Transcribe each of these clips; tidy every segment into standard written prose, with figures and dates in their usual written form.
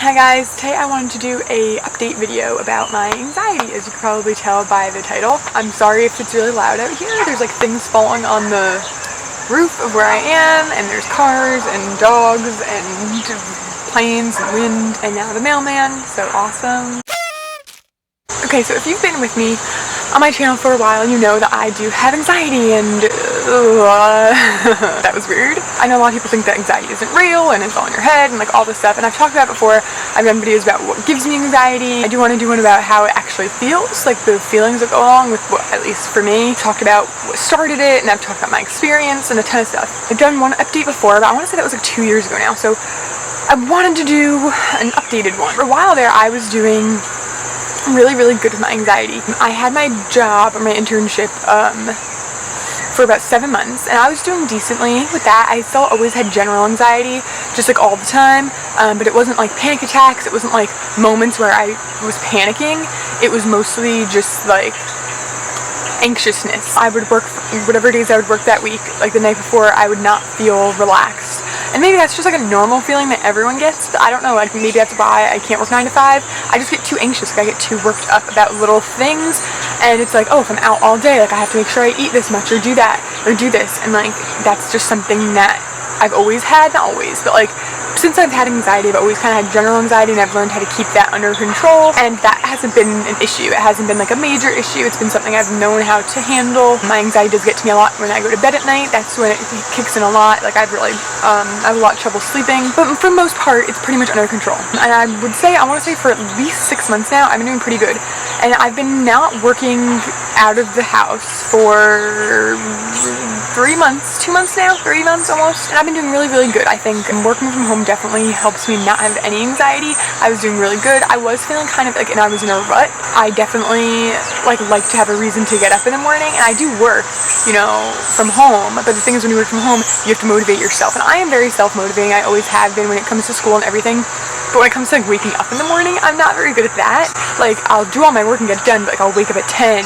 Hi guys, today I wanted to do a update video about my anxiety, as you can probably tell by the title. I'm sorry if it's really loud out here. There's like things falling on the roof of where I am, and there's cars and dogs and planes and wind, and now the mailman, so awesome. Okay, so if you've been with me on my channel for a while, you know that I do have anxiety, and that was weird. I know a lot of people think that anxiety isn't real and it's all in your head and like all this stuff, and I've talked about it before. I've done videos about what gives me anxiety. I do want to do one about how it actually feels, like the feelings that go along with what, at least for me. Talked about what started it, and I've talked about my experience and a ton of stuff. I've done one update before, but I want to say that was like 2 years ago now, so I wanted to do an updated one. For a while there, I was doing really good with my anxiety. I had my job or my internship for about 7 months, and I was doing decently with that. I still always had general anxiety, just like all the time, but it wasn't like panic attacks. It wasn't like moments where I was panicking. It was mostly just like anxiousness. I would work whatever days I would work that week, like the night before, I would not feel relaxed. And maybe that's just like a normal feeling that everyone gets, but I don't know, like maybe that's why I can't work 9 to 5. I just get too anxious, like I get too worked up about little things, and it's like, oh, if I'm out all day, like I have to make sure I eat this much or do that or do this, and like that's just something that I've always had, not always, but like since I've had anxiety, I've always kind of had general anxiety, and I've learned how to keep that under control, and that hasn't been an issue. It hasn't been like a major issue. It's been something I've known how to handle. My anxiety does get to me a lot when I go to bed at night. That's when it kicks in a lot. Like I have a lot of trouble sleeping, but for the most part, it's pretty much under control. And I would say, I want to say for at least 6 months now, I've been doing pretty good. And I've been not working out of the house for 3 months, 2 months now, 3 months almost, and I've been doing really good. I think working from home definitely helps me not have any anxiety. I was doing really good. I was feeling kind of like, and I was in a rut. I definitely like to have a reason to get up in the morning, and I do work, you know, from home, but the thing is when you work from home, you have to motivate yourself, and I am very self-motivating. I always have been when it comes to school and everything. But when it comes to like waking up in the morning, I'm not very good at that. Like I'll do all my work and get it done, but like I'll wake up at 10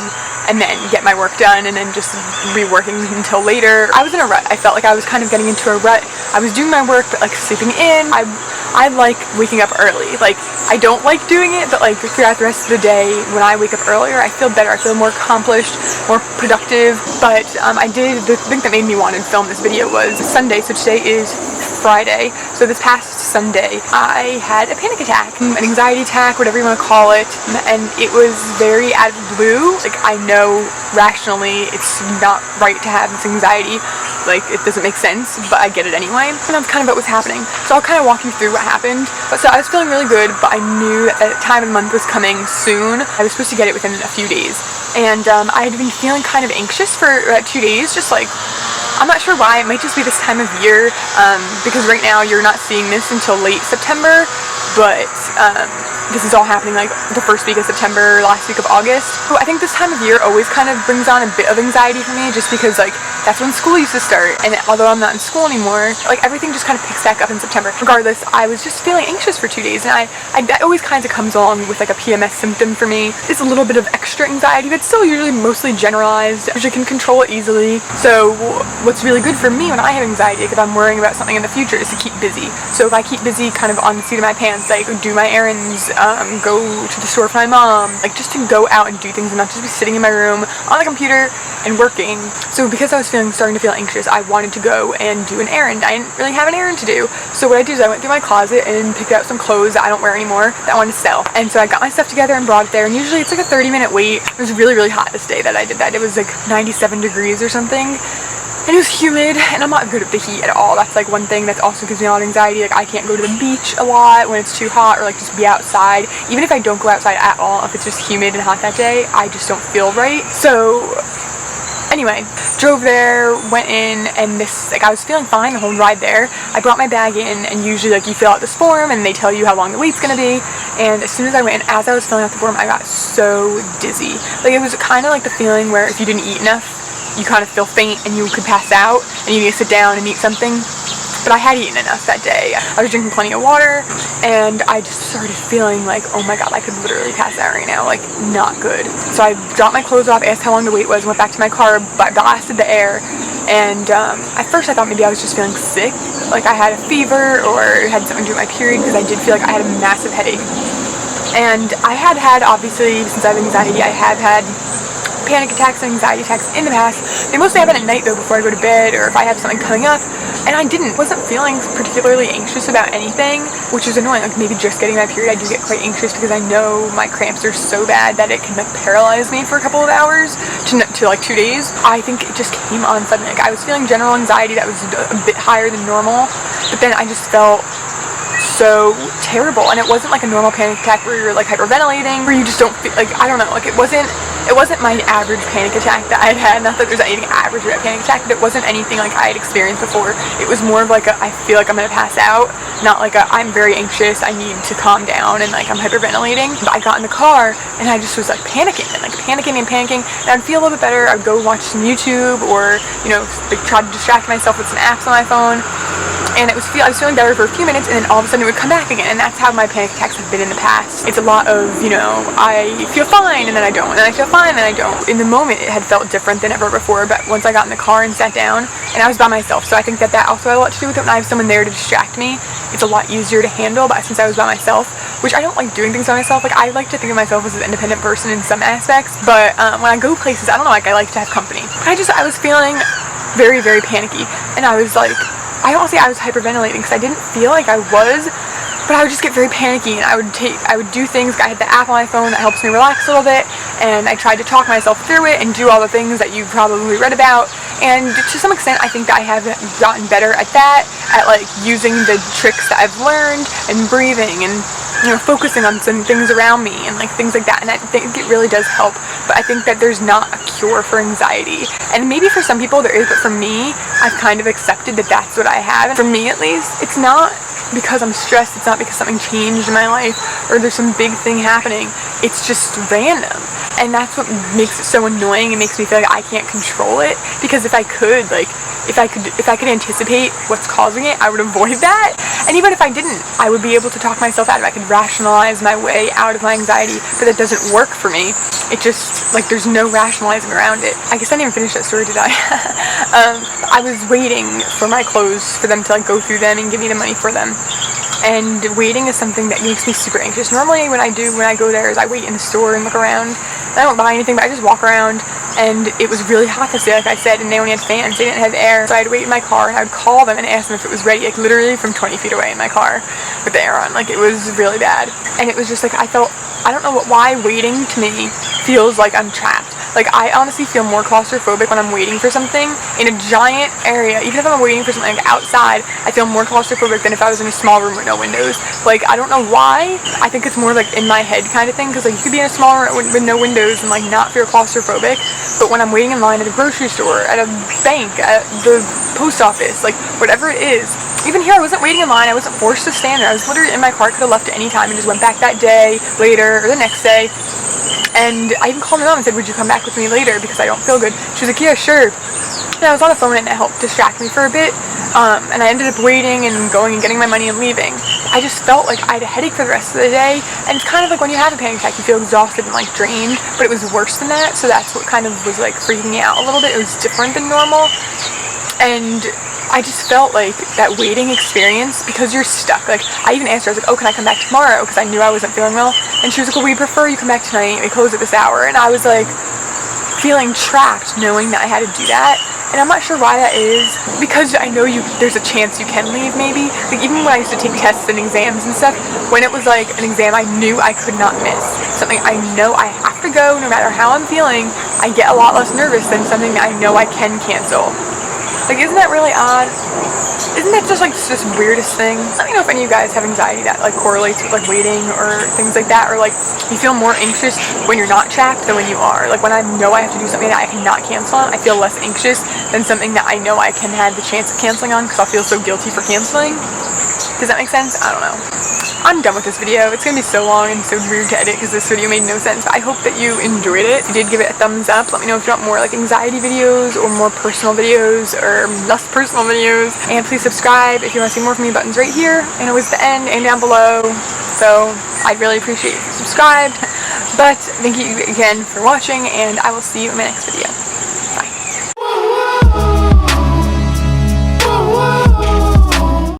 and then get my work done and then just be working until later. I was in a rut. I felt like I was kind of getting into a rut. I was doing my work, but like sleeping in. I like waking up early. Like I don't like doing it, but like throughout the rest of the day, when I wake up earlier, I feel better. I feel more accomplished, more productive. But I did, the thing that made me want to film this video was Sunday. So today is Friday. So this past Sunday, I had a panic attack, an anxiety attack, whatever you want to call it, and it was very out of the blue. Like I know rationally it's not right to have this anxiety, like it doesn't make sense, but I get it anyway, and that's kind of what was happening. So I'll kind of walk you through what happened. But so I was feeling really good, but I knew that the time of the month was coming soon. I was supposed to get it within a few days, and I had been feeling kind of anxious for 2 days, just like, I'm not sure why. It might just be this time of year, because right now you're not seeing this until late September, but this is all happening like the first week of September, last week of August. So I think this time of year always kind of brings on a bit of anxiety for me, just because like that's when school used to start, and although I'm not in school anymore, like everything just kind of picks back up in September. Regardless, I was just feeling anxious for 2 days, and that always kind of comes along with like a PMS symptom for me. It's a little bit of extra anxiety, but still usually mostly generalized. Usually can control it easily. So what's really good for me when I have anxiety, if I'm worrying about something in the future, is to keep busy. So if I keep busy kind of on the seat of my pants, like do my errands, go to the store for my mom, like just to go out and do things and not just be sitting in my room on the computer and working. So because I was starting to feel anxious, I wanted to go and do an errand. I didn't really have an errand to do. So what I did is I went through my closet and picked out some clothes that I don't wear anymore that I wanted to sell. And so I got my stuff together and brought it there, and usually it's like a 30-minute wait. It was really hot this day that I did that. It was like 97 degrees or something. And it was humid, and I'm not good at the heat at all. That's like one thing that also gives me a lot of anxiety. Like I can't go to the beach a lot when it's too hot, or like just be outside. Even if I don't go outside at all, if it's just humid and hot that day, I just don't feel right. So anyway, drove there, went in, and this, like I was feeling fine the whole ride there. I brought my bag in, and usually like you fill out this form and they tell you how long the wait's gonna be. And as soon as I went in, as I was filling out the form, I got so dizzy. Like it was kind of like the feeling where if you didn't eat enough, you kind of feel faint and you could pass out and you need to sit down and eat something. But I had eaten enough that day. I was drinking plenty of water, and I just started feeling like, oh my god, I could literally pass out right now, like not good. So I dropped my clothes off, asked how long the wait was, went back to my car, blasted the air, and at first I thought maybe I was just feeling sick, like I had a fever or had something to do with my period, because I did feel like I had a massive headache. And I had obviously, since I have anxiety, I have had panic attacks and anxiety attacks in the past. They mostly happen at night though, before I go to bed, or if I have something coming up. And I wasn't feeling particularly anxious about anything, which is annoying. Like maybe just getting my period, I do get quite anxious because I know my cramps are so bad that it can like paralyze me for a couple of hours to like 2 days. I think it just came on suddenly. Like I was feeling general anxiety that was a bit higher than normal, but then I just felt so terrible. And it wasn't like a normal panic attack where you're like hyperventilating, where you just don't feel like, I don't know, like it wasn't my average panic attack that I'd had. Not that there's anything average about panic attack, but it wasn't anything like I had experienced before. It was more of like I feel like I'm gonna pass out, not like I'm very anxious, I need to calm down, and like I'm hyperventilating. But I got in the car and I just was like panicking and panicking, and I'd feel a little bit better. I'd go watch some YouTube, or you know, like try to distract myself with some apps on my phone. And I was feeling better for a few minutes, and then all of a sudden it would come back again. And that's how my panic attacks have been in the past. It's a lot of, you know, I feel fine and then I don't, and then I feel fine and then I don't. In the moment it had felt different than ever before, but once I got in the car and sat down, and I was by myself, so I think that also had a lot to do with it. When I have someone there to distract me, it's a lot easier to handle. But since I was by myself, which I don't like doing things by myself, like I like to think of myself as an independent person in some aspects, but when I go places, I don't know, like I like to have company. I was feeling very, very panicky, and I was like, I don't say I was hyperventilating because I didn't feel like I was, but I would just get very panicky, and I would do things. I had the app on my phone that helps me relax a little bit, and I tried to talk myself through it and do all the things that you've probably read about. And to some extent, I think that I have gotten better at that, at like using the tricks that I've learned and breathing and, you know, focusing on some things around me and like things like that. And I think it really does help. But I think that there's not a cure for anxiety. And maybe for some people there is, but for me, I've kind of accepted that that's what I have. And for me at least, it's not because I'm stressed, it's not because something changed in my life or there's some big thing happening. It's just random. And that's what makes it so annoying. It makes me feel like I can't control it, because if I could, like, if I could anticipate what's causing it, I would avoid that. And even if I didn't, I would be able to talk myself out of it. I could rationalize my way out of my anxiety, but that doesn't work for me. It just, like, there's no rationalizing around it. I guess I didn't even finish that story, did I? I was waiting for my clothes, for them to, like, go through them and give me the money for them. And waiting is something that makes me super anxious. Normally when I go there is I wait in the store and look around. I don't buy anything, but I just walk around. And it was really hot this day, like I said, and they only had fans, they didn't have air. So I'd wait in my car and I would call them and ask them if it was ready, like literally from 20 feet away in my car with the air on. Like it was really bad. And it was just like, I don't know why waiting to me feels like I'm trapped. Like I honestly feel more claustrophobic when I'm waiting for something in a giant area. Even if I'm waiting for something like outside, I feel more claustrophobic than if I was in a small room with no windows. Like I don't know why. I think it's more like in my head kind of thing, because like you could be in a small room with no windows and like not feel claustrophobic. But when I'm waiting in line at a grocery store, at a bank, at the post office, like whatever it is. Even here, I wasn't waiting in line, I wasn't forced to stand there. I was literally in my car, could have left at any time and just went back that day, later, or the next day. And I even called my mom and said, would you come back with me later because I don't feel good? She was like, yeah, sure. And I was on the phone and it helped distract me for a bit. And I ended up waiting and going and getting my money and leaving. I just felt like I had a headache for the rest of the day. And it's kind of like when you have a panic attack, you feel exhausted and like drained, but it was worse than that. So that's what kind of was like freaking me out a little bit. It was different than normal. And I just felt like that waiting experience, because you're stuck. Like I even asked her, I was like, oh, can I come back tomorrow? Because I knew I wasn't feeling well. And she was like, well, we prefer you come back tonight. We close at this hour. And I was like feeling trapped knowing that I had to do that. And I'm not sure why that is, because I know there's a chance you can leave maybe. Like even when I used to take tests and exams and stuff, when it was like an exam I knew I could not miss, something I know I have to go no matter how I'm feeling, I get a lot less nervous than something that I know I can cancel. Like, isn't that really odd? Isn't that just like this weirdest thing? Let me know if any of you guys have anxiety that like correlates with like waiting or things like that, or like you feel more anxious when you're not trapped than when you are. Like when I know I have to do something that I cannot cancel on, I feel less anxious than something that I know I can have the chance of canceling on because I'll feel so guilty for canceling. Does that make sense? I don't know. I'm done with this video. It's gonna be so long and so weird to edit because this video made no sense, but I hope that you enjoyed it. If you did, give it a thumbs up. Let me know if you want more like anxiety videos or more personal videos or less personal videos. And please subscribe if you want to see more from me. Buttons right here and always the end and down below. So I'd really appreciate if you subscribed. But thank you again for watching, and I will see you in my next video.